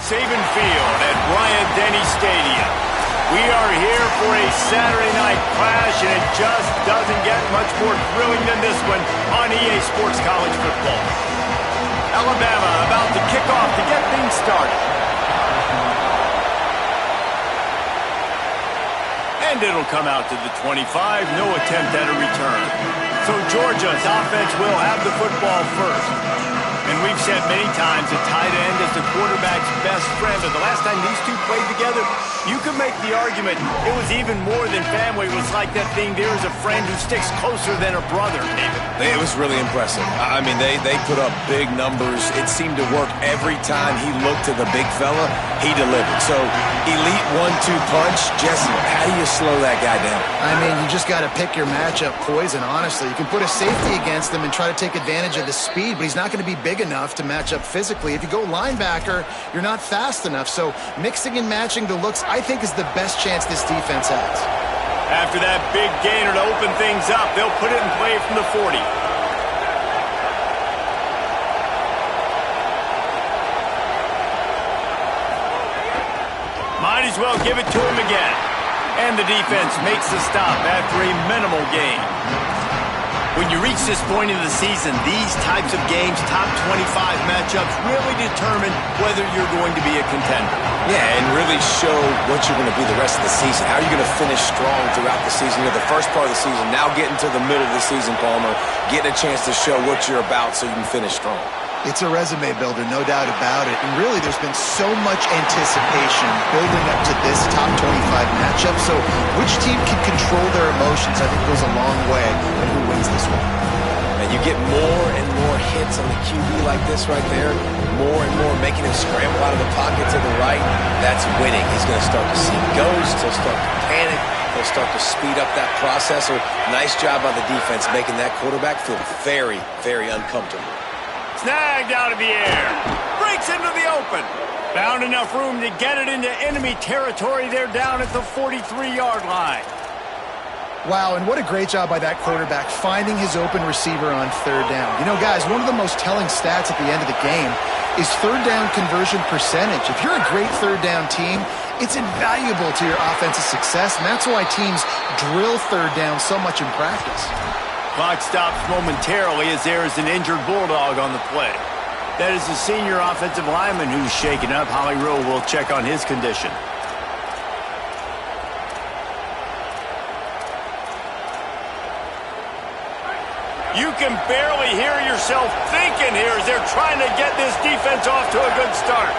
Saban Field at Bryant-Denny Stadium. We are here for a Saturday night clash, and it just doesn't get much more thrilling than this one on EA Sports College Football. Alabama about to kick off to get things started. And it'll come out to the 25, no attempt at a return. So Georgia's offense will have the football first. And we've said many times a tight end is the quarterback's best friend, but the last time these two played together, you could make the argument it was even more than family. It was like that thing, there is a friend who sticks closer than a brother, David. It was really impressive. I mean, they put up big numbers. It seemed to work every time he looked to the big fella, he delivered. So, elite 1-2 punch. Jesse, how do you slow that guy down? I mean, you just got to pick your matchup poison, honestly. You can put a safety against him and try to take advantage of the speed, but he's not going to be big enough to match up physically. If you go linebacker, you're not fast enough. So mixing and matching the looks, I think, is the best chance this defense has. After that big gainer to open things up, they'll put it in play from the 40. Might as well give it to him again. And the defense makes the stop after a minimal gain. When you reach this point in the season, these types of games, top 25 matchups, really determine whether you're going to be a contender. Yeah, and really show what you're going to be the rest of the season. How are you going to finish strong throughout the season? You know, the first part of the season, now getting to the middle of the season, Palmer, getting a chance to show what you're about so you can finish strong. It's a resume builder, no doubt about it. And really, there's been so much anticipation building up to this top 25 matchup. So which team can control their emotions, I think, goes a long way in who wins this one. And you get more and more hits on the QB like this right there, more and more making him scramble out of the pocket to the right. That's winning. He's going to start to see ghosts. He'll start to panic. He'll start to speed up that process. So nice job by the defense making that quarterback feel very, very uncomfortable. Snagged out of the air. Breaks into the open. Found enough room to get it into enemy territory. They're down at the 43-yard line. Wow, and what a great job by that quarterback finding his open receiver on third down. You know, guys, one of the most telling stats at the end of the game is third down conversion percentage. If you're a great third down team, it's invaluable to your offensive success, and that's why teams drill third down so much in practice. Clock stops momentarily as there is an injured Bulldog on the play. That is the senior offensive lineman who's shaken up. Holly Rowe will check on his condition. You can barely hear yourself thinking here as they're trying to get this defense off to a good start.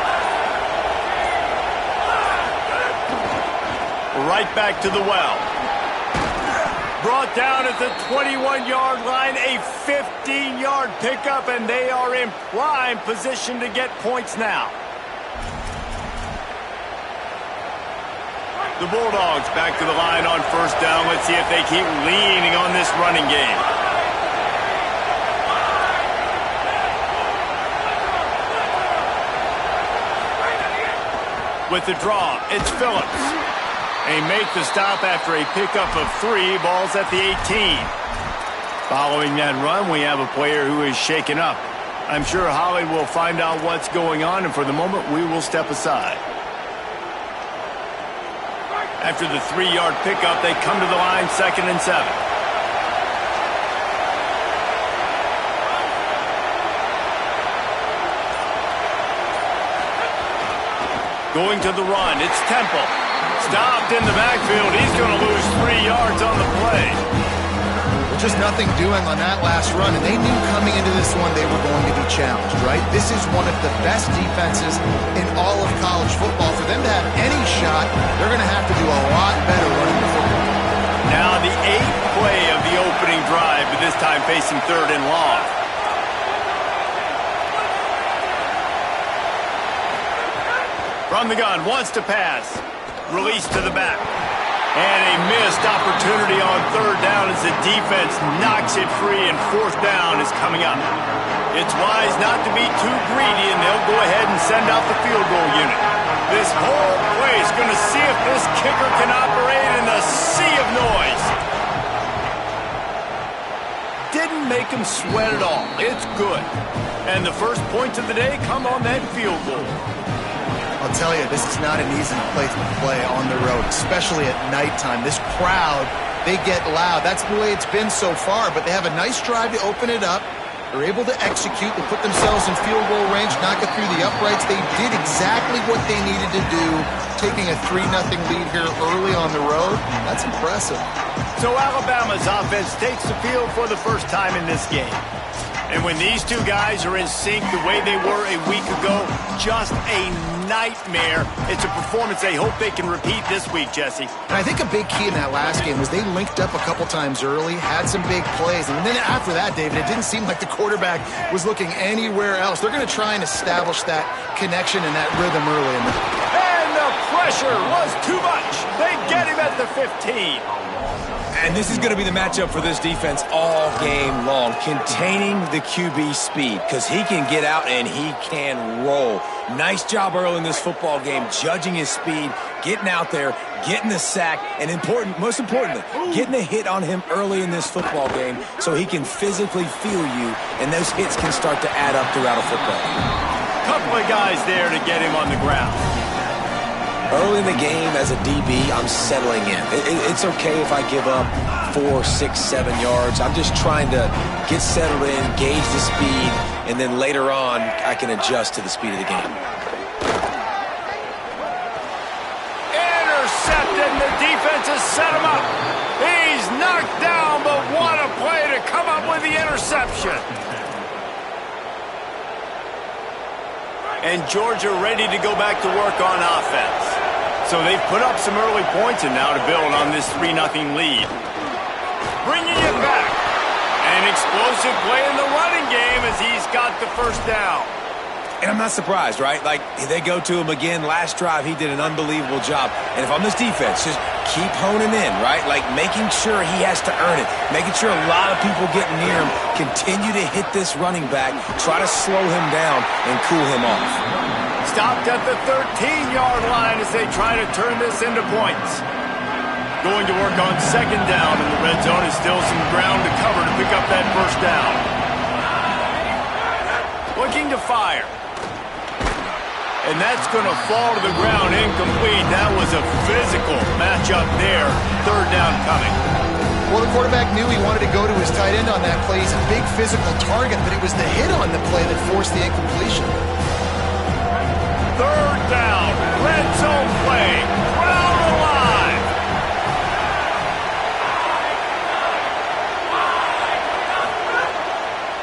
Right back to the well. Brought down at the 21-yard line, a 15-yard pickup, and they are in prime position to get points now. The Bulldogs back to the line on first down. Let's see if they keep leaning on this running game. With the draw, it's Phillips. They make the stop after a pickup of 3 balls at the 18. Following that run, we have a player who is shaken up. I'm sure Holly will find out what's going on, and for the moment, we will step aside. After the 3-yard pickup, they come to the line, 2nd and 7. Going to the run, it's Temple. Stopped in the backfield. He's going to lose 3 yards on the play. Just nothing doing on that last run, and they knew coming into this one they were going to be challenged, right? This is one of the best defenses in all of college football. For them to have any shot, they're going to have to do a lot better running the football. Now the 8th play of the opening drive, but this time facing 3rd and long. From the gun, wants to pass. Release to the back. And a missed opportunity on 3rd down as the defense knocks it free, and 4th down is coming up. It's wise not to be too greedy, and they'll go ahead and send out the field goal unit. This whole place going to see if this kicker can operate in the sea of noise. Didn't make him sweat at all. It's good. And the first points of the day come on that field goal. I'll tell you, this is not an easy place to play on the road, especially at nighttime. This crowd, they get loud. That's the way it's been so far, but they have a nice drive to open it up. They're able to execute. They put themselves in field goal range, knock it through the uprights. They did exactly what they needed to do, taking a 3-0 lead here early on the road. That's impressive. So Alabama's offense takes the field for the first time in this game. And when these two guys are in sync the way they were a week ago, just a nightmare. It's a performance they hope they can repeat this week, Jesse. And I think a big key in that last game was they linked up a couple times early, had some big plays, and then after that, David, it didn't seem like the quarterback was looking anywhere else. They're going to try and establish that connection and that rhythm early in the And the pressure was too much. They get him at the 15. And this is going to be the matchup for this defense all game long, containing the QB speed, because he can get out and he can roll. Nice job early in this football game, judging his speed, getting out there, getting the sack, and most importantly, getting a hit on him early in this football game so he can physically feel you, and those hits can start to add up throughout a football game. Couple of guys there to get him on the ground. Early in the game, as a DB, I'm settling in. It's okay if I give up 4, 6, 7 yards. I'm just trying to get settled in, gauge the speed, and then later on, I can adjust to the speed of the game. Intercepted, and the defense has set him up. He's knocked down, but what a play to come up with the interception. And Georgia ready to go back to work on offense. So they've put up some early points and now to build on this 3-0 lead. Bringing it back. An explosive play in the running game as he's got the first down. And I'm not surprised, right? Like, they go to him again. Last drive, he did an unbelievable job. And if I'm this defense, just keep honing in, right? Like, making sure he has to earn it. Making sure a lot of people getting near him. Continue to hit this running back. Try to slow him down and cool him off. Stopped at the 13-yard line as they try to turn this into points. Going to work on second down, and the red zone is still some ground to cover to pick up that first down. Looking to fire. And that's going to fall to the ground incomplete. That was a physical matchup there. Third down coming. Well, the quarterback knew he wanted to go to his tight end on that play. He's a big physical target, but it was the hit on the play that forced the incompletion. Third down. Red zone play. Crowd alive.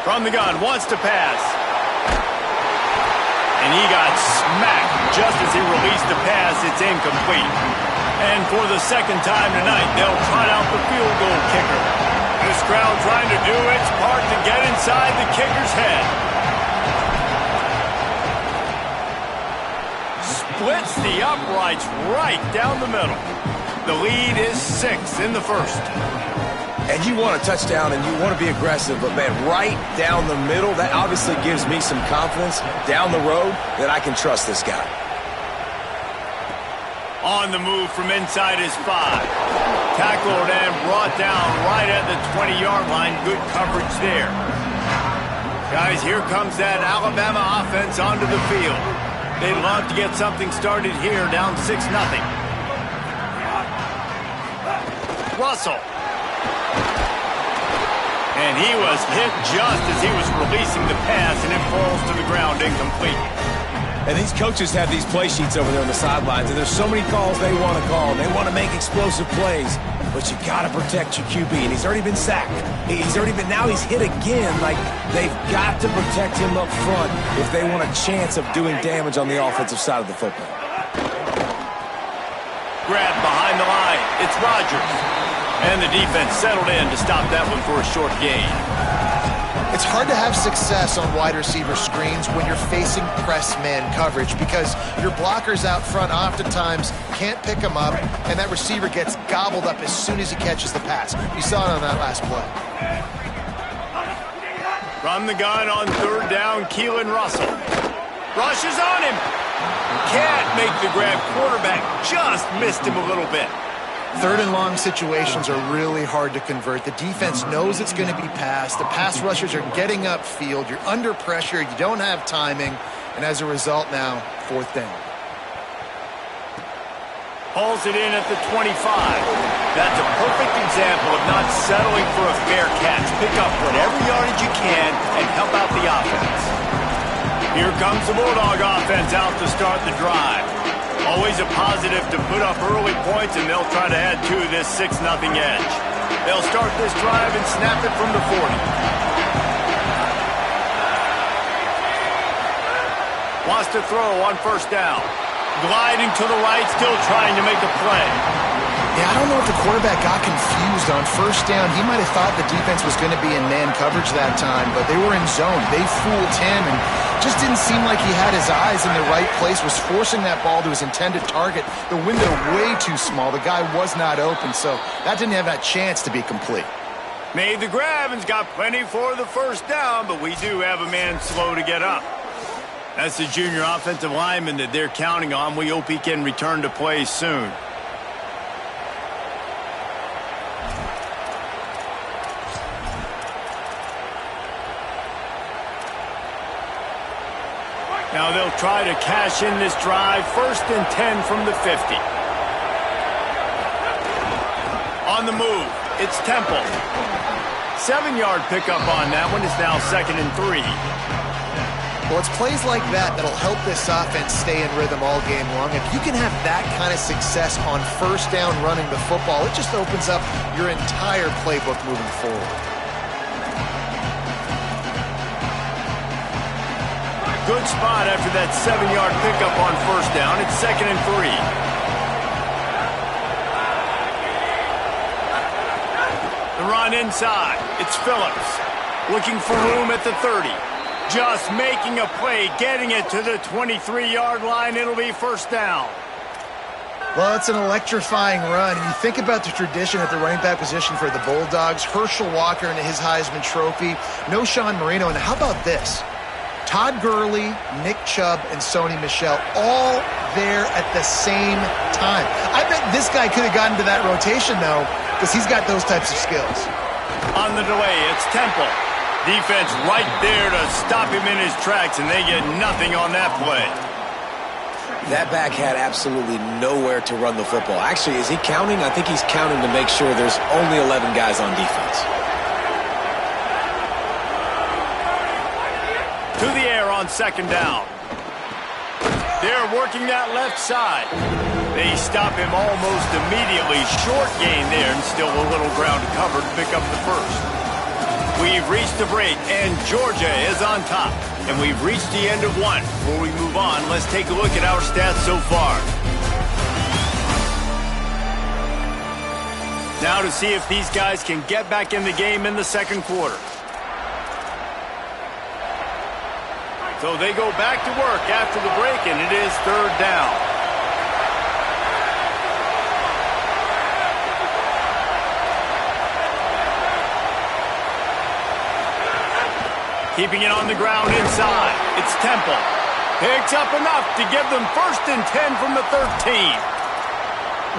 From the gun. Wants to pass. And he got smacked just as he released the pass. It's incomplete. And for the second time tonight, they'll trot out the field goal kicker. This crowd trying to do its part to get inside the kicker's head. Splits the uprights right down the middle. The lead is 6 in the first. And you want a touchdown and you want to be aggressive, but man, right down the middle, that obviously gives me some confidence down the road that I can trust this guy. On the move from inside his 5. Tackled and brought down right at the 20-yard line. Good coverage there. Guys, here comes that Alabama offense onto the field. They'd love to get something started here, down 6-0. Russell. And he was hit just as he was releasing the pass, and it falls to the ground incomplete. And these coaches have these play sheets over there on the sidelines, and there's so many calls they want to call. They want to make explosive plays, but you got to protect your QB, and he's already been sacked. Now he's hit again. Like, they've got to protect him up front if they want a chance of doing damage on the offensive side of the football. Grab behind the line. It's Rodgers. And the defense settled in to stop that one for a short gain. It's hard to have success on wide receiver screens when you're facing press man coverage because your blockers out front oftentimes can't pick them up, and that receiver gets gobbled up as soon as he catches the pass. You saw it on that last play. From the gun on third down, Keelan Russell. Rushes on him. Can't make the grab. Quarterback just missed him a little bit. Third and long situations are really hard to convert. The defense knows it's going to be passed. The pass rushers are getting upfield. You're under pressure. You don't have timing. And as a result now, fourth down. Pulls it in at the 25. That's a perfect example of not settling for a fair catch. Pick up whatever yardage you can and help out the offense. Here comes the Bulldog offense out to start the drive. Always a positive to put up early points, and they'll try to add to this 6-0 edge. They'll start this drive and snap it from the 40. Wants to throw on first down. Gliding to the right, still trying to make a play. Yeah, I don't know if the quarterback got confused on first down. He might have thought the defense was going to be in man coverage that time, but they were in zone. They fooled him and just didn't seem like he had his eyes in the right place, was forcing that ball to his intended target. The window way too small. The guy was not open, so that didn't have that chance to be complete. Made the grab and's got plenty for the first down, but we do have a man slow to get up. That's the junior offensive lineman that they're counting on. We hope he can return to play soon. Now they'll try to cash in this drive. 1st and 10 from the 50. On the move, it's Temple. 7-yard pickup on that one. It's now 2nd and 3. Well, it's plays like that that'll help this offense stay in rhythm all game long. If you can have that kind of success on first down running the football, it just opens up your entire playbook moving forward. Good spot after that 7-yard pickup on first down. It's 2nd and 3. The run inside. It's Phillips. Looking for room at the 30. Just making a play, getting it to the 23-yard line. It'll be first down. Well, it's an electrifying run. And you think about the tradition at the running back position for the Bulldogs. Herschel Walker and his Heisman Trophy. No Sean Marino. And how about this? Todd Gurley, Nick Chubb, and Sony Michel all there at the same time. I bet this guy could have gotten to that rotation, though, because he's got those types of skills. On the delay, it's Temple. Defense right there to stop him in his tracks, and they get nothing on that play. That back had absolutely nowhere to run the football. Actually, is he counting? I think he's counting to make sure there's only 11 guys on defense. To the air on 2nd down. They're working that left side. They stop him almost immediately. Short gain there, and still a little ground to cover to pick up the first. We've reached the break, and Georgia is on top. And we've reached the end of one. Before we move on, let's take a look at our stats so far. Now to see if these guys can get back in the game in the second quarter. So they go back to work after the break, and it is 3rd down. Keeping it on the ground inside. It's Temple. Picks up enough to give them 1st and 10 from the 13.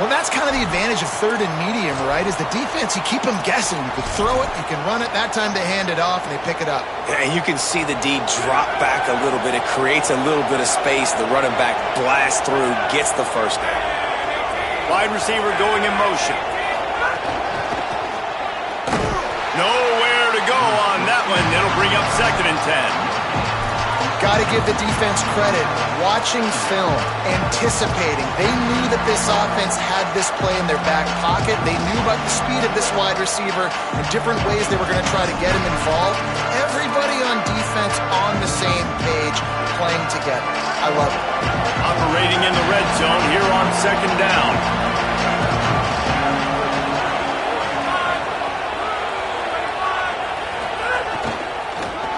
Well, that's kind of the advantage of 3rd and medium, right? Is the defense, you keep them guessing. You can throw it, you can run it. That time they hand it off and they pick it up. And you can see the D drop back a little bit. It creates a little bit of space. The running back blasts through, gets the first down. Wide receiver going in motion. Nowhere to go on that one. It'll bring up 2nd and 10. Got to give the defense credit. Watching film, anticipating. They knew that this offense had this play in their back pocket. They knew about the speed of this wide receiver and different ways they were going to try to get him involved. Everybody on defense on the same page, playing together. I love it. Operating in the red zone here on 2nd down.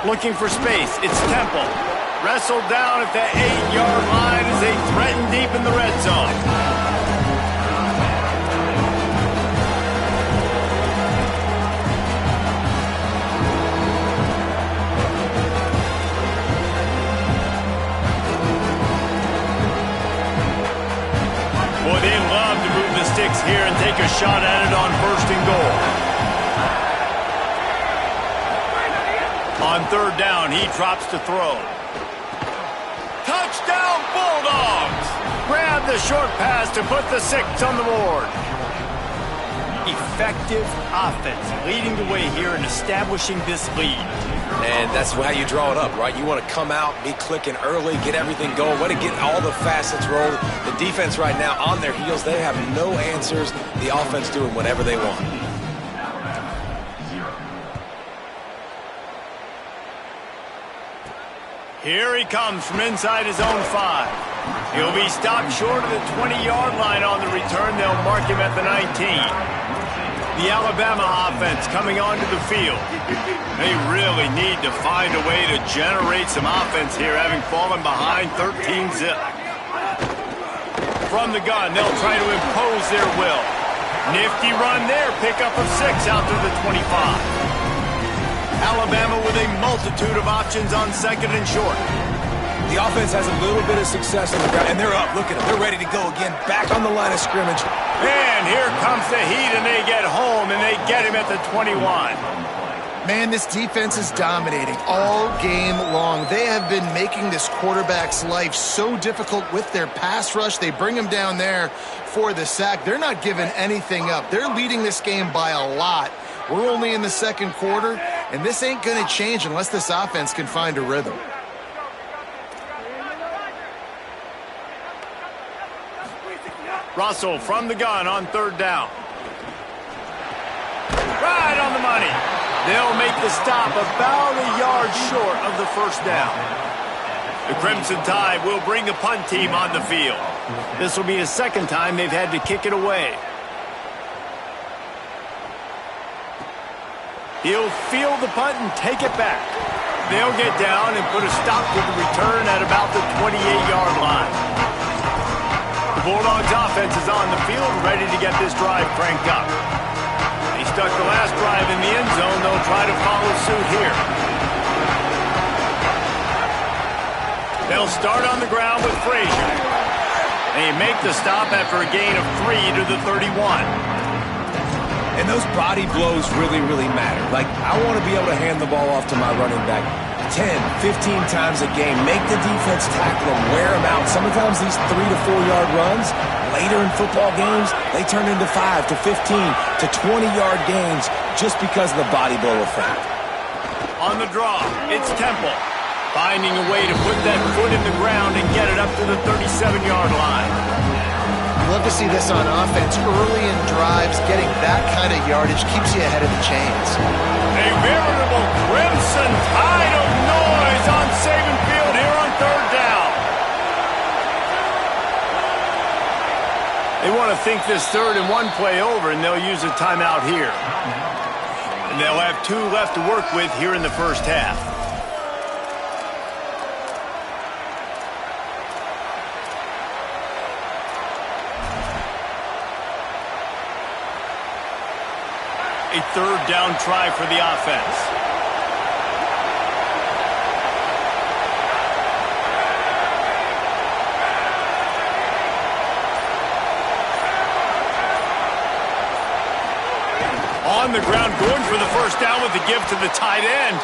Looking for space. It's Temple. Wrestled down at the 8-yard line as they threaten deep in the red zone. Boy, they love to move the sticks here and take a shot at it on 1st and goal. On 3rd down, he drops to throw. Touchdown, Bulldogs! Grab the short pass to put the 6 on the board. Effective offense leading the way here in establishing this lead. And that's how you draw it up, right? You want to come out, be clicking early, get everything going, way to get all the facets rolled. The defense right now on their heels, they have no answers. The offense doing whatever they want. Here he comes from inside his own 5. He'll be stopped short of the 20-yard line on the return. They'll mark him at the 19. The Alabama offense coming onto the field. They really need to find a way to generate some offense here, having fallen behind 13-zip. From the gun, they'll try to impose their will. Nifty run there, pickup of 6 out to the 25. Alabama with a multitude of options on 2nd and short. The offense has a little bit of success on the ground, and they're up. Look at them. They're ready to go again, back on the line of scrimmage. And here comes the heat, and they get home, and they get him at the 21. Man, this defense is dominating all game long. They have been making this quarterback's life so difficult with their pass rush. They bring him down there for the sack. They're not giving anything up. They're leading this game by a lot. We're only in the 2nd quarter, and this ain't going to change unless this offense can find a rhythm. Russell from the gun on 3rd down. Right on the money. They'll make the stop about a yard short of the 1st down. The Crimson Tide will bring the punt team on the field. This will be the 2nd time they've had to kick it away. He'll field the punt and take it back. They'll get down and put a stop to the return at about the 28-yard line. The Bulldogs offense is on the field, ready to get this drive cranked up. They stuck the last drive in the end zone. They'll try to follow suit here. They'll start on the ground with Frazier. They make the stop after a gain of 3 to the 31. And those body blows really, really matter. Like, I want to be able to hand the ball off to my running back 10, 15 times a game. Make the defense tackle them, wear them out. Sometimes these 3 to 4 yard runs, later in football games, they turn into 5 to 15 to 20-yard gains just because of the body blow effect. On the draw, it's Temple. Finding a way to put that foot in the ground and get it up to the 37-yard line. Love to see this on offense. Early in drives, getting that kind of yardage keeps you ahead of the chains. A veritable Crimson Tide of noise on Saban Field here on 3rd down. They want to think this 3rd and 1 play over, and they'll use a timeout here. And they'll have 2 left to work with here in the 1st half. A 3rd down try for the offense. On the ground, going for the 1st down with the give to the tight end.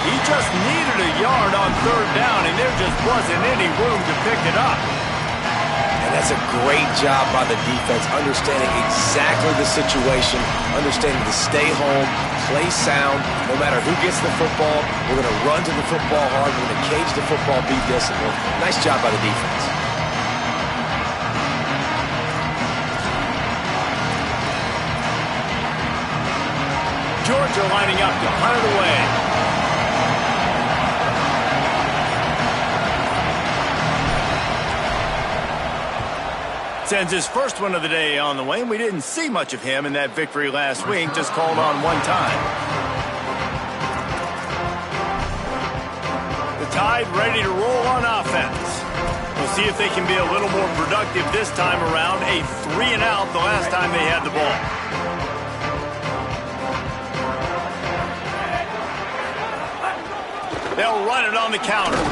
He just needed a yard on 3rd down, and there just wasn't any room to pick it up. And that's a great job by the defense, understanding exactly the situation, understanding to stay home, play sound. No matter who gets the football, we're going to run to the football hard. We're going to cage the football, be disciplined. Nice job by the defense. Georgia lining up to punt it away. Sends his first one of the day on the way, and we didn't see much of him in that victory last week, just called on 1 time. The Tide ready to roll on offense. We'll see if they can be a little more productive this time around. A 3 and out the last time they had the ball. They'll run it on the counter.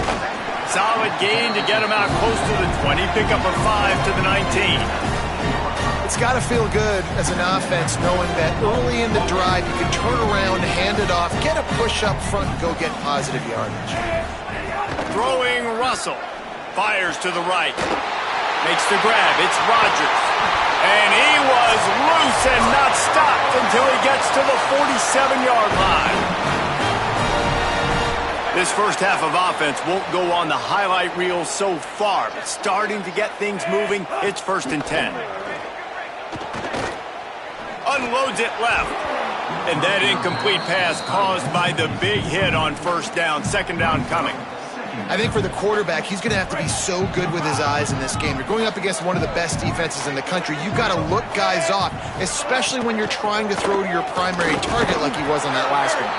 Solid gain to get him out close to the 20. Pick up a 5 to the 19. It's got to feel good as an offense knowing that early in the drive you can turn around, hand it off, get a push up front, and go get positive yardage. Throwing Russell. Fires to the right. Makes the grab. It's Rodgers. And he was loose and not stopped until he gets to the 47-yard line. This first half of offense won't go on the highlight reel so far, but starting to get things moving, it's 1st and 10. Unloads it left. And that incomplete pass caused by the big hit on 1st down. 2nd down coming. I think for the quarterback, he's going to have to be so good with his eyes in this game. You're going up against one of the best defenses in the country. You've got to look guys off, especially when you're trying to throw to your primary target like he was on that last one.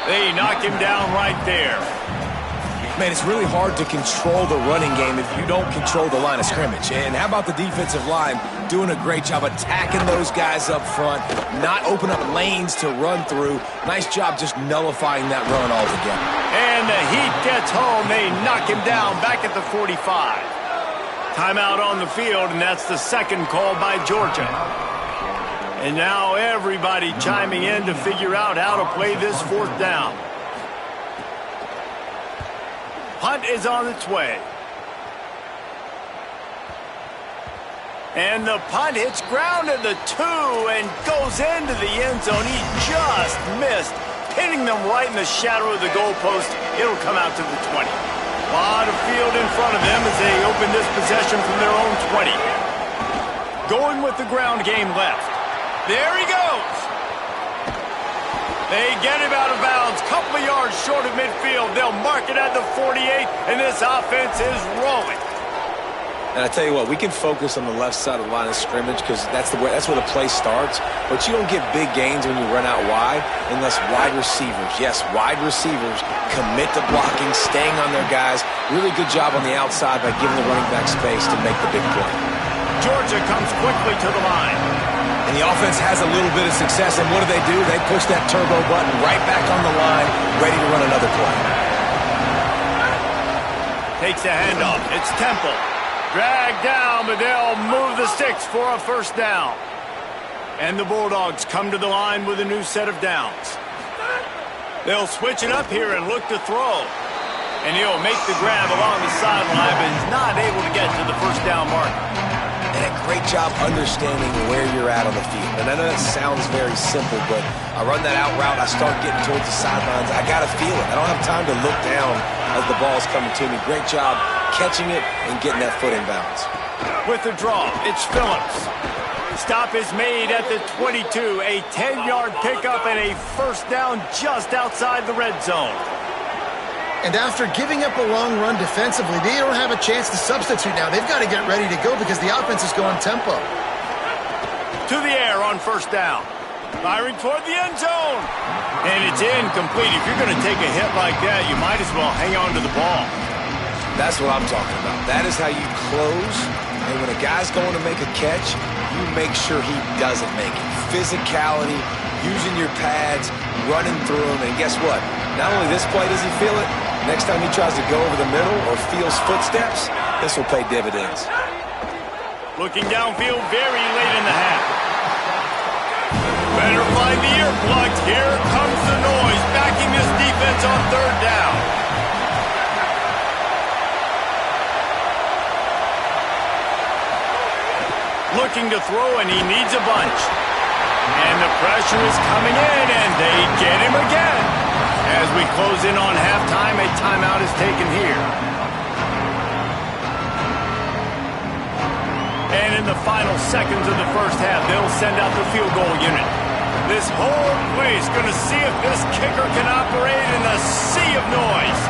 They knock him down right there. Man, it's really hard to control the running game if you don't control the line of scrimmage. And how about the defensive line doing a great job attacking those guys up front, not open up lanes to run through. Nice job just nullifying that run altogether. And the heat gets home. They knock him down back at the 45. Timeout on the field, and that's the second call by Georgia. And now everybody chiming in to figure out how to play this 4th down. Punt is on its way. And the punt hits ground at the 2 and goes into the end zone. He just missed, hitting them right in the shadow of the goalpost. It'll come out to the 20. A lot of field in front of them as they open this possession from their own 20. Going with the ground game left. There he goes. They get him out of bounds, couple of yards short of midfield. They'll mark it at the 48, and this offense is rolling. And I tell you what, we can focus on the left side of the line of scrimmage because that's where the play starts. But you don't get big gains when you run out wide unless wide receivers, yes, wide receivers, commit to blocking, staying on their guys. Really good job on the outside by giving the running back space to make the big play. Georgia comes quickly to the line. And the offense has a little bit of success, and what do? They push that turbo button right back on the line, ready to run another play. Takes a handoff. It's Temple. Dragged down, but they'll move the sticks for a 1st down. And the Bulldogs come to the line with a new set of downs. They'll switch it up here and look to throw. And he'll make the grab along the sideline, but he's not able to get to the 1st down mark. And a great job understanding where you're at on the field. And I know that sounds very simple, but I run that out route, I start getting towards the sidelines. I got to feel it. I don't have time to look down as the ball's coming to me. Great job catching it and getting that foot in bounds. With the draw, it's Phillips. Stop is made at the 22. A 10-yard pickup and a 1st down just outside the red zone. And after giving up a long run defensively, they don't have a chance to substitute now. They've got to get ready to go because the offense is going tempo. To the air on 1st down. Firing toward the end zone. And it's incomplete. If you're going to take a hit like that, you might as well hang on to the ball. That's what I'm talking about. That is how you close. And when a guy's going to make a catch, you make sure he doesn't make it. Physicality, using your pads, running through them. And guess what? Not only this play does he feel it, next time he tries to go over the middle or feels footsteps, this will pay dividends. Looking downfield very late in the half. Better find the earplugs. Here comes the noise, backing this defense on 3rd down. Looking to throw, and he needs a bunch. And the pressure is coming in, and they get him again. As we close in on halftime, a timeout is taken here. And in the final seconds of the 1st half, they'll send out the field goal unit. This whole place going to see if this kicker can operate in a sea of noise.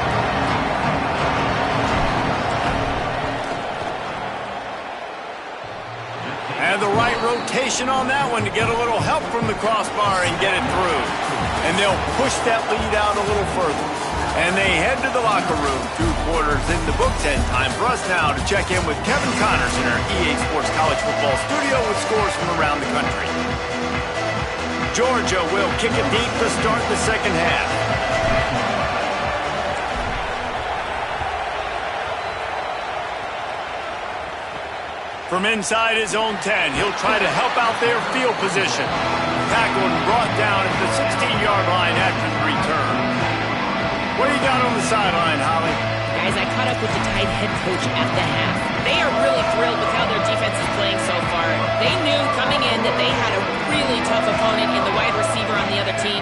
And the right rotation on that one to get a little help from the crossbar and get it through. And they'll push that lead out a little further. And they head to the locker room, 2 quarters in the books, and time for us now to check in with Kevin Connors in our EA Sports College Football studio with scores from around the country. Georgia will kick it deep to start the 2nd half. From inside his own 10, he'll try to help out their field position. Tackled and brought down at the 16-yard line after the return. What do you got on the sideline, Holly? Guys, I caught up with the tight head coach at the half. They are really thrilled with how their defense is playing so far. They knew coming in that they had a really tough opponent in the wide receiver on the other team,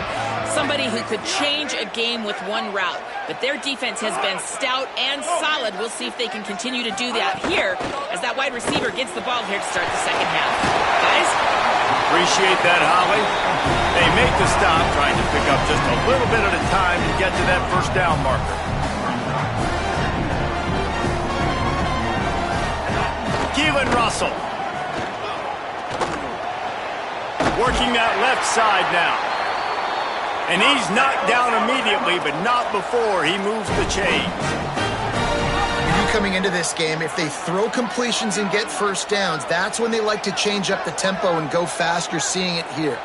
somebody who could change a game with one route. But their defense has been stout and solid. We'll see if they can continue to do that here as that wide receiver gets the ball here to start the second half. Guys? Appreciate that, Holly. They make the stop, trying to pick up just a little bit at a time to get to that first down marker. Keelan Russell. Working that left side now. And he's knocked down immediately, but not before he moves the chains. Coming into this game, if they throw completions and get first downs, that's when they like to change up the tempo and go fast. You're seeing it here.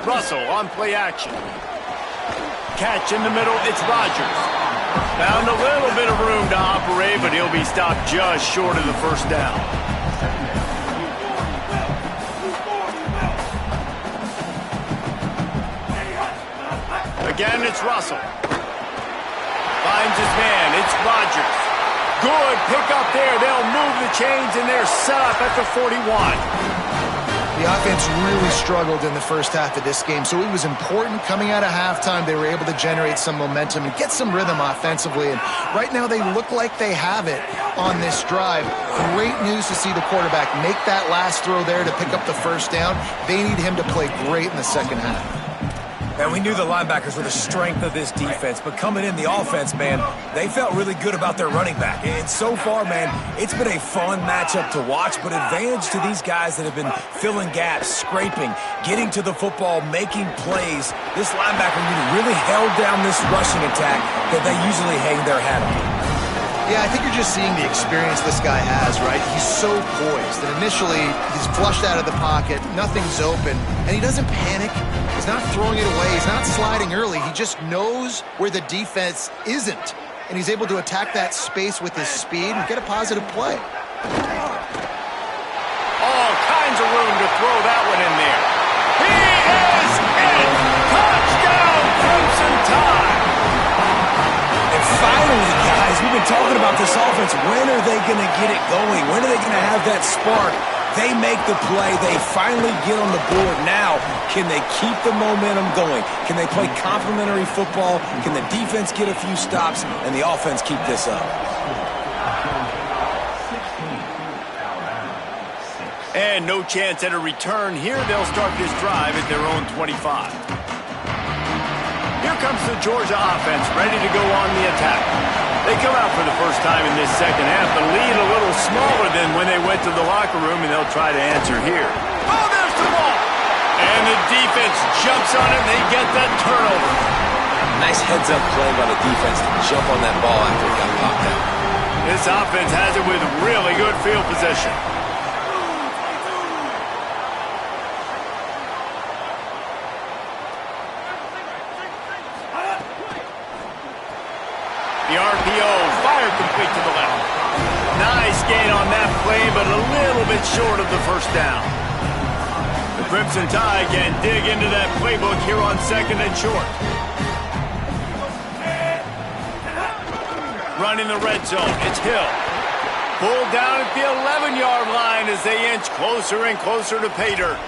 Russell on play action. Catch in the middle, it's Rodgers. Found a little bit of room to operate, but he'll be stopped just short of the first down. Again, it's Russell. Finds his man, it's Rodgers. Good pick up there. They'll move the chains, and they're set up at the 41. The offense really struggled in the first half of this game, so it was important coming out of halftime. They were able to generate some momentum and get some rhythm offensively, and right now they look like they have it on this drive. Great news to see the quarterback make that last throw there to pick up the first down. They need him to play great in the second half. And we knew the linebackers were the strength of this defense, but coming in the offense, man, they felt really good about their running back. And so far, man, it's been a fun matchup to watch, but advantage to these guys that have been filling gaps, scraping, getting to the football, making plays. This linebacker unit really held down this rushing attack that they usually hang their hat on. Yeah, I think you're just seeing the experience this guy has, right? He's so poised, and initially he's flushed out of the pocket, nothing's open, and he doesn't panic. He's not throwing it away. He's not sliding early. He just knows where the defense isn't, and he's able to attack that space with his speed and get a positive play. All kinds of room to throw that one in there. He is in! Touchdown, Crimson Tide! And finally, guys, we've been talking about this offense. When are they going to get it going? When are they going to have that spark? They make the play. They finally get on the board. Now, can they keep the momentum going? Can they play complementary football? Can the defense get a few stops and the offense keep this up? And no chance at a return here. They'll start this drive at their own 25. Here comes the Georgia offense, ready to go on the attack. They come out for the first time in this second half, the lead a little smaller than when they went to the locker room, and they'll try to answer here. Oh, there's the ball! And the defense jumps on it, and they get that turnover. Nice heads-up play by the defense to jump on that ball after it got popped out. This offense has it with really good field position. The RPO, fire complete to the left. Nice gain on that play, but a little bit short of the first down. The Crimson Tide can dig into that playbook here on second and short. Running the red zone, it's Hill. Pulled down at the 11-yard line as they inch closer and closer to pay dirt.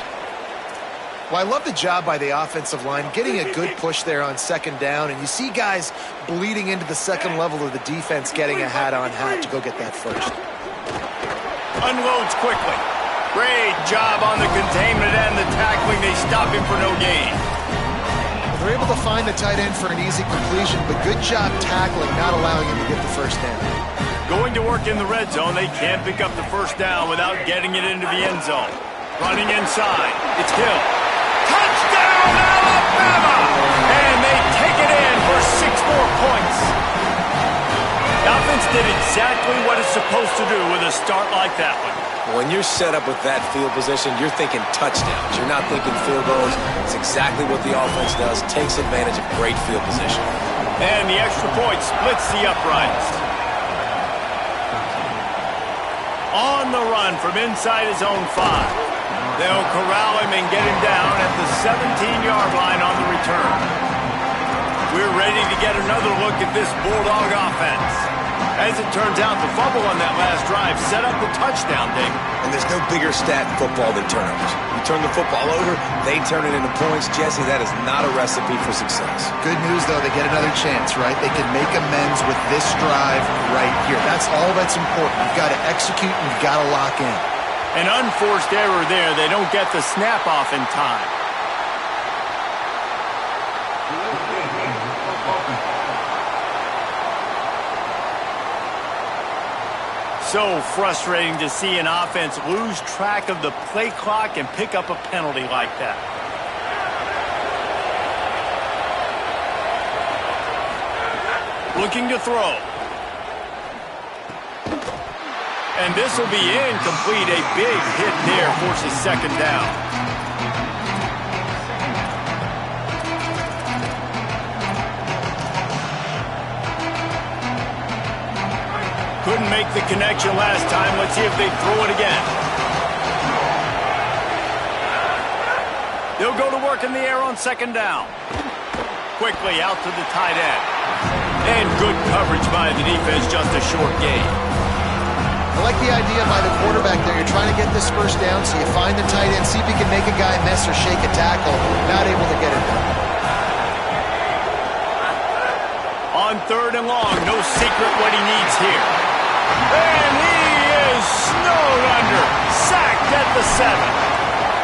Well, I love the job by the offensive line, getting a good push there on second down, and you see guys bleeding into the second level of the defense getting a hat-on-hat to go get that first. Unloads quickly. Great job on the containment and the tackling. They stop him for no gain. Well, they're able to find the tight end for an easy completion, but good job tackling, not allowing him to get the first down. Going to work in the red zone, they can't pick up the first down without getting it into the end zone. Running inside, it's Hill. Touchdown, Alabama! And they take it in for 6 more points. The offense did exactly what it's supposed to do with a start like that one. When you're set up with that field position, you're thinking touchdowns. You're not thinking field goals. It's exactly what the offense does. Takes advantage of great field position. And the extra point splits the uprights. On the run from inside his own 5. They'll corral him and get him down at the 17-yard line on the return. We're ready to get another look at this Bulldog offense. As it turns out, the fumble on that last drive set up the touchdown, David. And there's no bigger stat in football than turnovers. You turn the football over, they turn it into points. Jesse, that is not a recipe for success. Good news, though, they get another chance, right? They can make amends with this drive right here. That's all that's important. You've got to execute and you've got to lock in. An unforced error there. They don't get the snap off in time. So frustrating to see an offense lose track of the play clock and pick up a penalty like that. Looking to throw. And this will be incomplete. A big hit there forces second down. Couldn't make the connection last time. Let's see if they throw it again. They'll go to work in the air on second down. Quickly out to the tight end. And good coverage by the defense, just a short gain. I like the idea by the quarterback there. You're trying to get this first down, so you find the tight end, see if he can make a guy miss or shake a tackle. Not able to get it done. On third and long, no secret what he needs here. And he is snowed under. Sacked at the 7.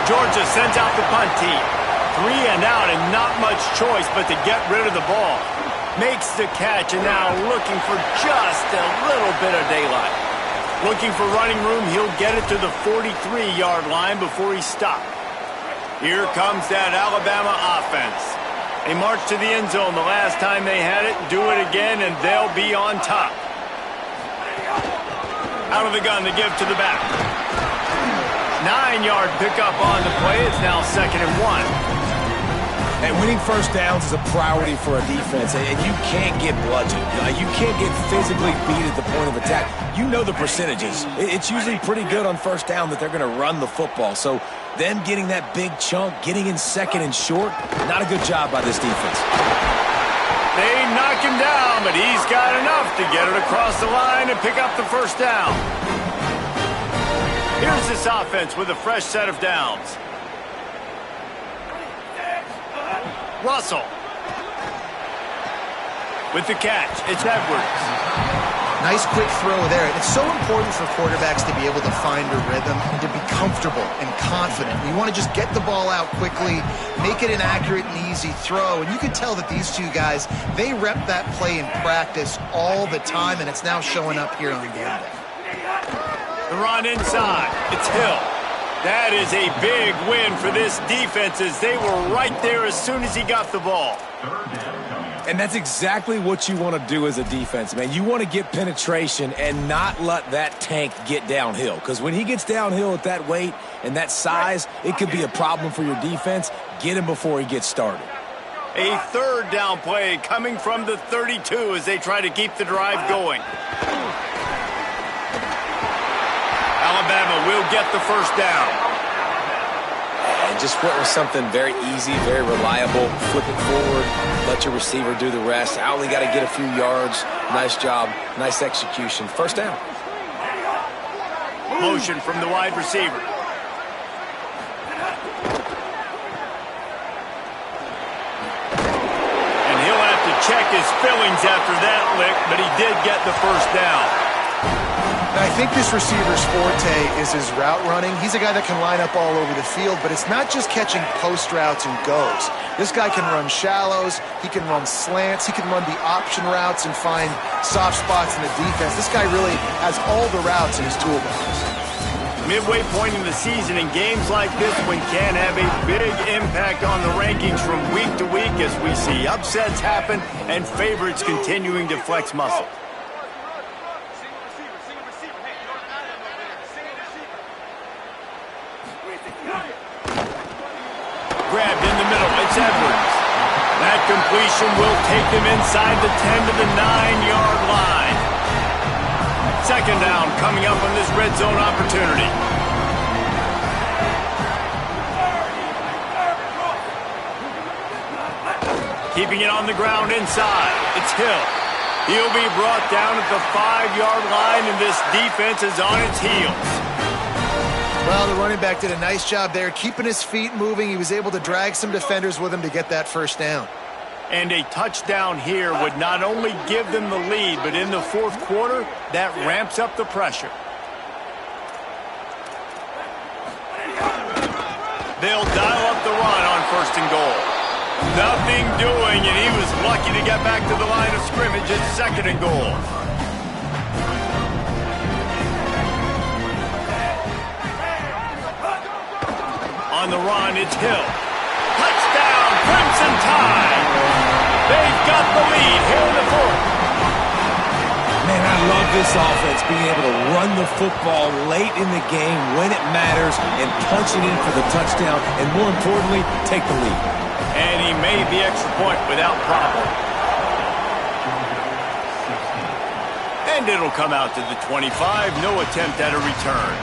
Georgia sends out the punt team. 3 and out and not much choice but to get rid of the ball. Makes the catch and now looking for just a little bit of daylight. Looking for running room, he'll get it to the 43-yard line before he's stopped. Here comes that Alabama offense. They march to the end zone the last time they had it, do it again, and they'll be on top. Out of the gun to give to the back. 9-yard pickup on the play. It's now 2nd and 1. And winning first downs is a priority for a defense, and you can't get bludgeoned. You can't get physically beat at the point of attack. You know the percentages. It's usually pretty good on first down that they're going to run the football. So them getting that big chunk, getting in second and short, not a good job by this defense. They knock him down, but he's got enough to get it across the line and pick up the first down. Here's this offense with a fresh set of downs. Russell. With the catch, it's Edwards. Nice quick throw there. It's so important for quarterbacks to be able to find a rhythm and to be comfortable and confident. You want to just get the ball out quickly, make it an accurate and easy throw. And you can tell that these two guys, they rep that play in practice all the time, and it's now showing up here on game day. The run inside. It's Hill. That is a big win for this defense as they were right there as soon as he got the ball. And that's exactly what you want to do as a defense, man. You want to get penetration and not let that tank get downhill. Because when he gets downhill at that weight and that size, it could be a problem for your defense. Get him before he gets started. A third down play coming from the 32 as they try to keep the drive going. Alabama will get the first down. And just went with something very easy, very reliable. Flip it forward, let your receiver do the rest. I only got to get a few yards. Nice job, nice execution. First down. Motion from the wide receiver. And he'll have to check his fillings after that lick, but he did get the first down. I think this receiver's forte is his route running. He's a guy that can line up all over the field, but it's not just catching post routes and goes. This guy can run shallows, he can run slants, he can run the option routes and find soft spots in the defense. This guy really has all the routes in his toolbox. Midway point in the season, and games like this one can have a big impact on the rankings from week to week as we see upsets happen and favorites continuing to flex muscle. Grabbed in the middle, it's Edwards. That completion will take them inside the 10 to the 9-yard line. Second down coming up on this red zone opportunity. Keeping it on the ground inside. It's Hill. He'll be brought down at the 5-yard line, and this defense is on its heels. Well, the running back did a nice job there, keeping his feet moving. He was able to drag some defenders with him to get that first down. And a touchdown here would not only give them the lead, but in the fourth quarter, that ramps up the pressure. They'll dial up the run on 1st and goal. Nothing doing, and he was lucky to get back to the line of scrimmage at 2nd and goal. On the run, it's Hill. Touchdown, Crimson Tide. They've got the lead here in the fourth. Man, I love this offense, being able to run the football late in the game when it matters and punch it in for the touchdown, and more importantly, take the lead. And he made the extra point without problem. And it'll come out to the 25. No attempt at a return.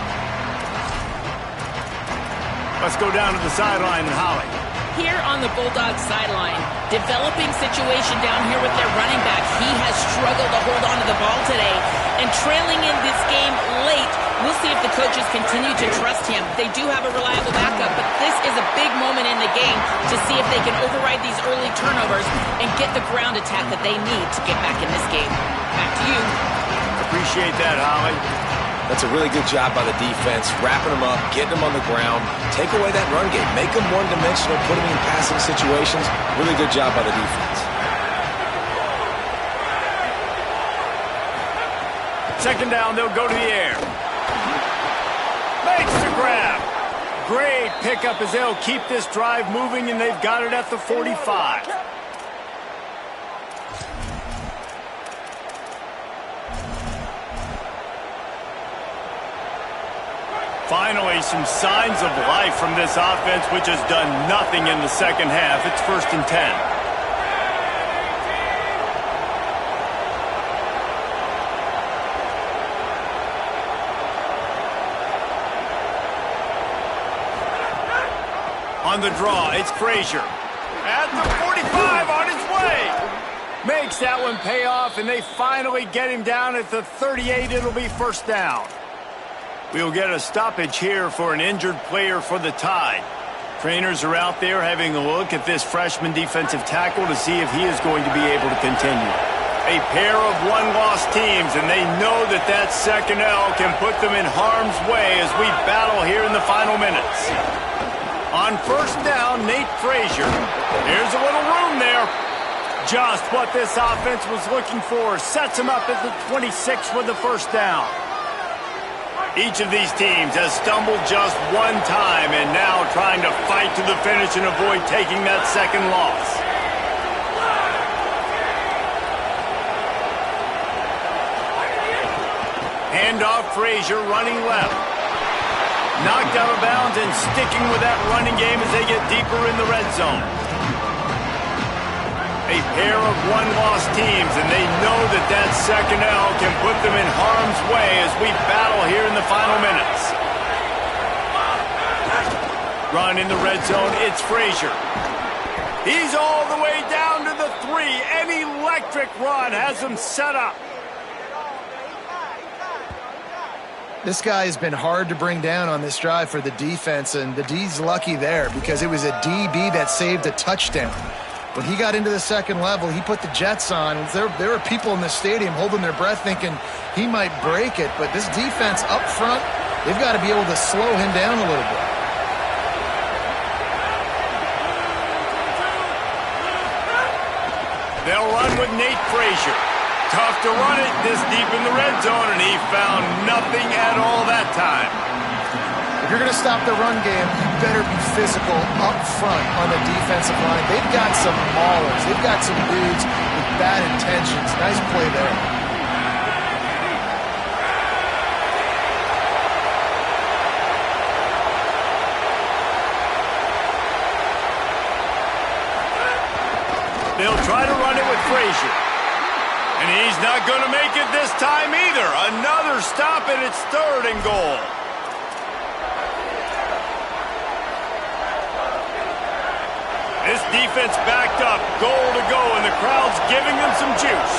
Let's go down to the sideline and Holly. Here on the Bulldogs sideline, developing situation down here with their running back. He has struggled to hold on to the ball today. And trailing in this game late, we'll see if the coaches continue to trust him. They do have a reliable backup, but this is a big moment in the game to see if they can override these early turnovers and get the ground attack that they need to get back in this game. Back to you. Appreciate that, Holly. That's a really good job by the defense, wrapping them up, getting them on the ground, take away that run game, make them one-dimensional, put them in passing situations. Really good job by the defense. 2nd down, they'll go to the air. Makes the grab. Great pickup as they'll keep this drive moving, and they've got it at the 45. Finally, some signs of life from this offense, which has done nothing in the second half. It's 1st and 10. On the draw, it's Frazier. At the 45, on his way. Makes that one pay off, and they finally get him down at the 38. It'll be 1st down. We'll get a stoppage here for an injured player for the Tide. Trainers are out there having a look at this freshman defensive tackle to see if he is going to be able to continue. A pair of one-loss teams, and they know that that 2nd L can put them in harm's way as we battle here in the final minutes. On 1st down, Nate Frazier. Here's a little room there. Just what this offense was looking for. Sets him up at the 26 for the 1st down. Each of these teams has stumbled just one time and now trying to fight to the finish and avoid taking that 2nd loss. Handoff, Frazier running left. Knocked out of bounds and sticking with that running game as they get deeper in the red zone. A pair of one-loss teams, and they know that that 2nd L can put them in harm's way as we battle here in the final minutes. Run in the red zone, it's Frazier. He's all the way down to the 3. An electric run has him set up. This guy has been hard to bring down on this drive for the defense, and the D's lucky there because it was a DB that saved a touchdown. When he got into the 2nd level, he put the Jets on. There were people in the stadium holding their breath thinking he might break it, but this defense up front, they've got to be able to slow him down a little bit. They'll run with Nate Frazier. Tough to run it this deep in the red zone, and he found nothing at all that time. If you're going to stop the run game, you better be physical up front on the defensive line. They've got some maulers. They've got some dudes with bad intentions. Nice play there. They'll try to run it with Frazier. And he's not going to make it this time either. Another stop, and it's 3rd and goal. This defense backed up, goal to go, and the crowd's giving them some juice.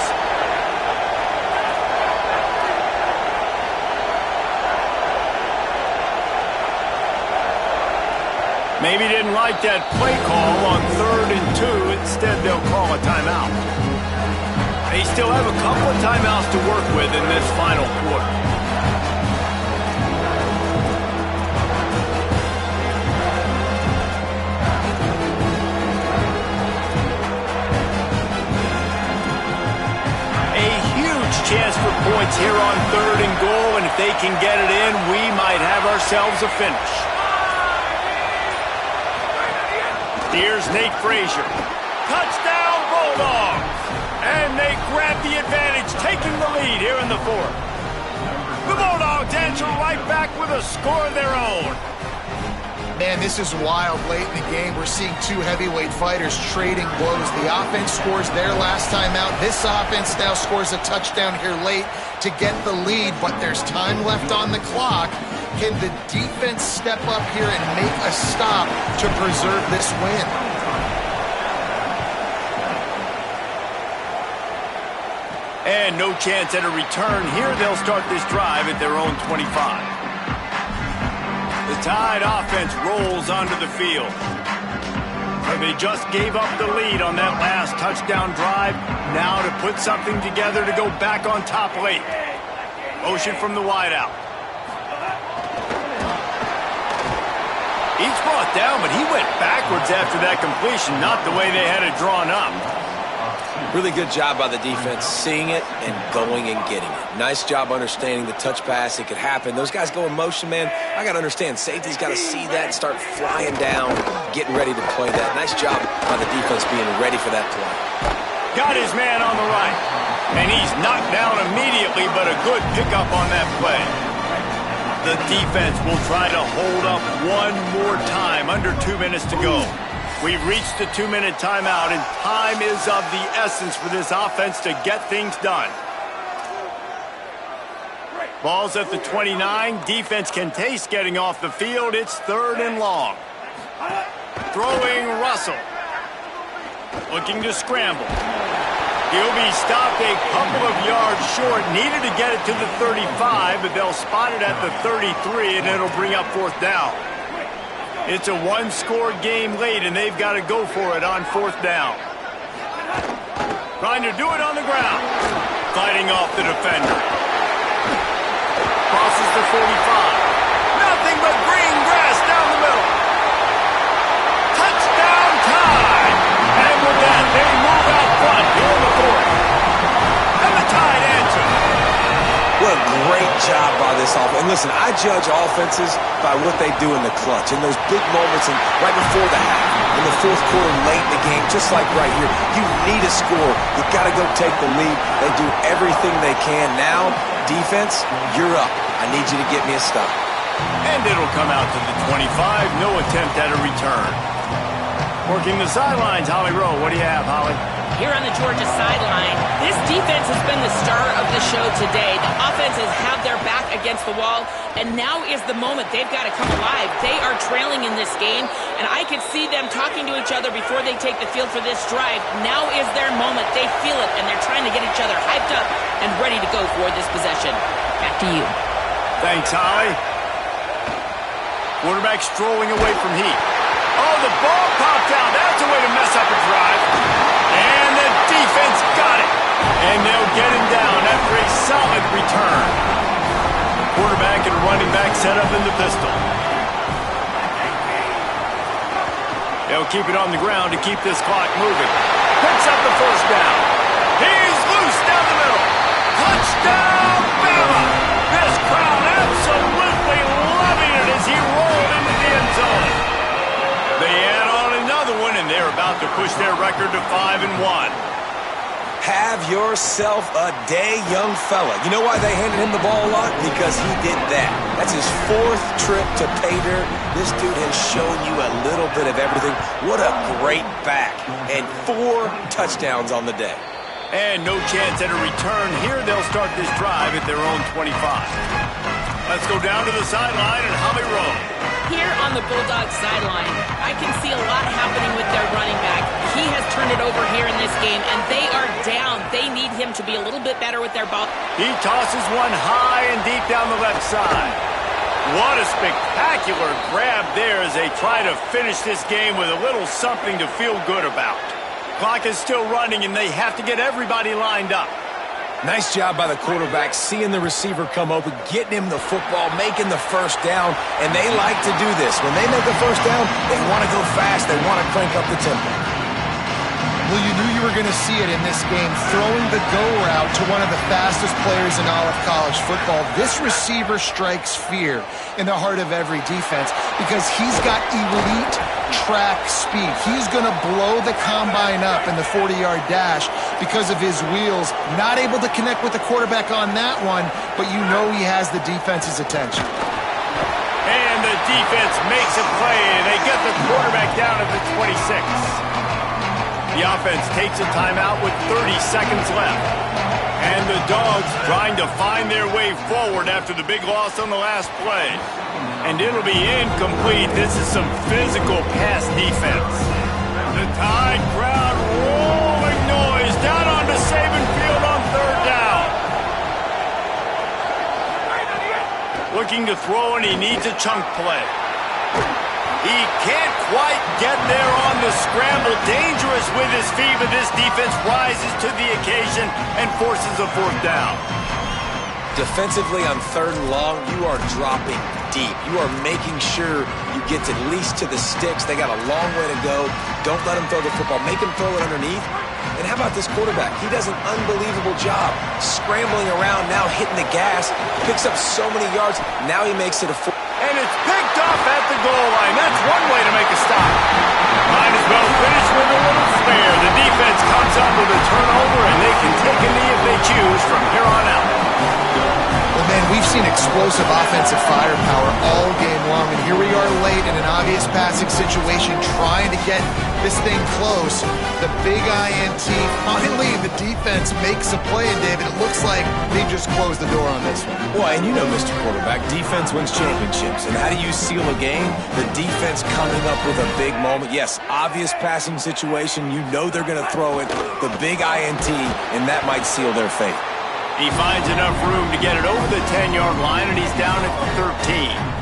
Maybe didn't like that play call on 3rd and 2. Instead, they'll call a timeout. They still have a couple of timeouts to work with in this final quarter. A huge chance for points here on 3rd and goal, and if they can get it in, we might have ourselves a finish. Here's Nate Frazier. Touchdown, Bulldogs! And they grab the advantage, taking the lead here in the 4th. The Bulldogs answer right back with a score of their own. Man, this is wild. Late in the game, we're seeing two heavyweight fighters trading blows. The offense scores their last time out. This offense now scores a touchdown here late to get the lead, but there's time left on the clock. Can the defense step up here and make a stop to preserve this win? And no chance at a return here. They'll start this drive at their own 25. The Tide offense rolls onto the field. But they just gave up the lead on that last touchdown drive. Now to put something together to go back on top late. Motion from the wideout. He's brought down, but he went backwards after that completion, not the way they had it drawn up. Really good job by the defense, seeing it and going and getting it. Nice job understanding the touch pass. It could happen. Those guys go in motion, man. I got to understand, safety's got to see that and start flying down, getting ready to play that. Nice job by the defense being ready for that play. Got his man on the right, and he's knocked down immediately, but a good pickup on that play. The defense will try to hold up one more time, under 2 minutes to go. We've reached the 2-minute timeout, and time is of the essence for this offense to get things done. Ball's at the 29. Defense can taste getting off the field. It's 3rd and long. Throwing Russell. Looking to scramble. He'll be stopped a couple of yards short. Needed to get it to the 35, but they'll spot it at the 33, and it'll bring up 4th down. It's a one-score game late, and they've got to go for it on 4th down. Trying to do it on the ground. Fighting off the defender. Crosses the 45. Nothing but green grass down the middle. Touchdown Tide! And with that, they move out front here in the 4th. And the Tide answer. What a great job by this offense. And listen, I judge offenses by what they do in the clutch, in those big moments and right before the half, in the 4th quarter, late in the game, just like right here. You need a score. You got to go take the lead. They do everything they can. Now, defense, you're up. I need you to get me a stop. And it'll come out to the 25. No attempt at a return. Working the sidelines, Holly Rowe. What do you have, Holly? Here on the Georgia sideline, this defense has been the star of the show today. The offense has had their back against the wall, and now is the moment they've got to come alive. They are trailing in this game, and I could see them talking to each other before they take the field for this drive. Now is their moment. They feel it, and they're trying to get each other hyped up and ready to go for this possession. Back to you. Thanks, Holly. Quarterback strolling away from heat. Oh, the ball popped out. That's a way to mess up a drive. And the defense got it. And they'll get him down after a solid return. Quarterback and running back set up in the pistol. They'll keep it on the ground to keep this clock moving. Picks up the 1st down. He's loose down the middle. Touchdown, Bama! This crowd absolutely loving it as he rolled into the end zone. They add on another one, and they're about to push their record to 5-1. Have yourself a day, young fella. You know why they handed him the ball a lot? Because he did that. That's his 4th trip to pay dirt. This dude has shown you a little bit of everything. What a great back. And 4 touchdowns on the day. And no chance at a return here. They'll start this drive at their own 25. Let's go down to the sideline and Holly Rowe. Here on the Bulldogs sideline, I can see a lot happening with their running back. He has turned it over here in this game, and they are down. They need him to be a little bit better with their ball. He tosses one high and deep down the left side. What a spectacular grab there as they try to finish this game with a little something to feel good about. Clock is still running, and they have to get everybody lined up. Nice job by the quarterback, seeing the receiver come open, getting him the football, making the first down, and they like to do this. When they make a first down, they want to go fast. They want to crank up the tempo. Well, you knew you were going to see it in this game, throwing the go route to one of the fastest players in all of college football. This receiver strikes fear in the heart of every defense because he's got elite track speed. He's going to blow the combine up in the 40-yard dash because of his wheels. Not able to connect with the quarterback on that one, but you know he has the defense's attention. And the defense makes a play. They get the quarterback down at the 26. The offense takes a timeout with 30 seconds left. And the Dogs trying to find their way forward after the big loss on the last play. And it'll be incomplete. This is some physical pass defense. The Tide crowd rolling noise down onto Saban Field on third down. Looking to throw, and he needs a chunk play. He can't quite get there on the scramble. Dangerous with his feet, but this defense rises to the occasion and forces a fourth down. Defensively on third and long, you are dropping deep. You are making sure you get at least to the sticks. They got a long way to go. Don't let him throw the football. Make him throw it underneath. And how about this quarterback? He does an unbelievable job scrambling around, now hitting the gas. Picks up so many yards. Now he makes it a four. And it's picked off at the goal line. That's one way to make a stop. Might as well finish with a little spare. The defense comes up with a turnover, and they can take a knee if they choose from here on out. Well, man, we've seen explosive offensive firepower all game long, and here we are late in an obvious passing situation trying to get this thing close. The big INT. Finally, the defense makes a play, and David, it looks like they just closed the door on this one. Well, and you know, Mr. Quarterback, defense wins championships. And how do you seal a game? The defense coming up with a big moment. Yes, obvious passing situation. You know they're going to throw it. The big INT, and that might seal their fate. He finds enough room to get it over the 10-yard line, and he's down at 13.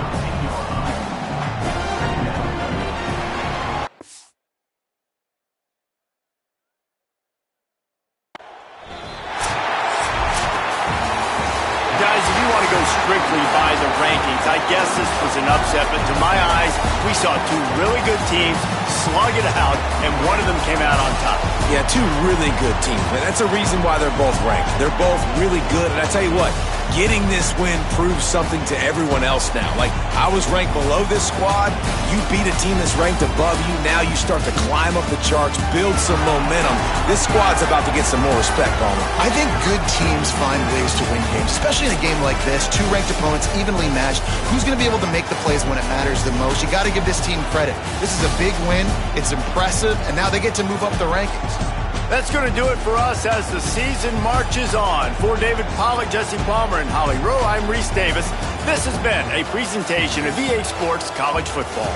Strictly by the rankings, I guess this was an upset, but to my eyes, we saw two really good teams slug it out, and one of them came out on top. Yeah, two really good teams, man. That's a reason why they're both ranked. They're both really good, and I tell you what, getting this win proves something to everyone else now. Like, I was ranked below this squad. You beat a team that's ranked above you. Now you start to climb up the charts, build some momentum. This squad's about to get some more respect on them. I think good teams find ways to win games, especially in a game like this. Two ranked opponents evenly matched. Who's going to be able to make the plays when it matters the most? You got to give this team credit. This is a big win. It's impressive, and now they get to move up the rankings. That's going to do it for us as the season marches on. For David Pollack, Jesse Palmer, and Holly Rowe, I'm Reese Davis. This has been a presentation of EA Sports College Football.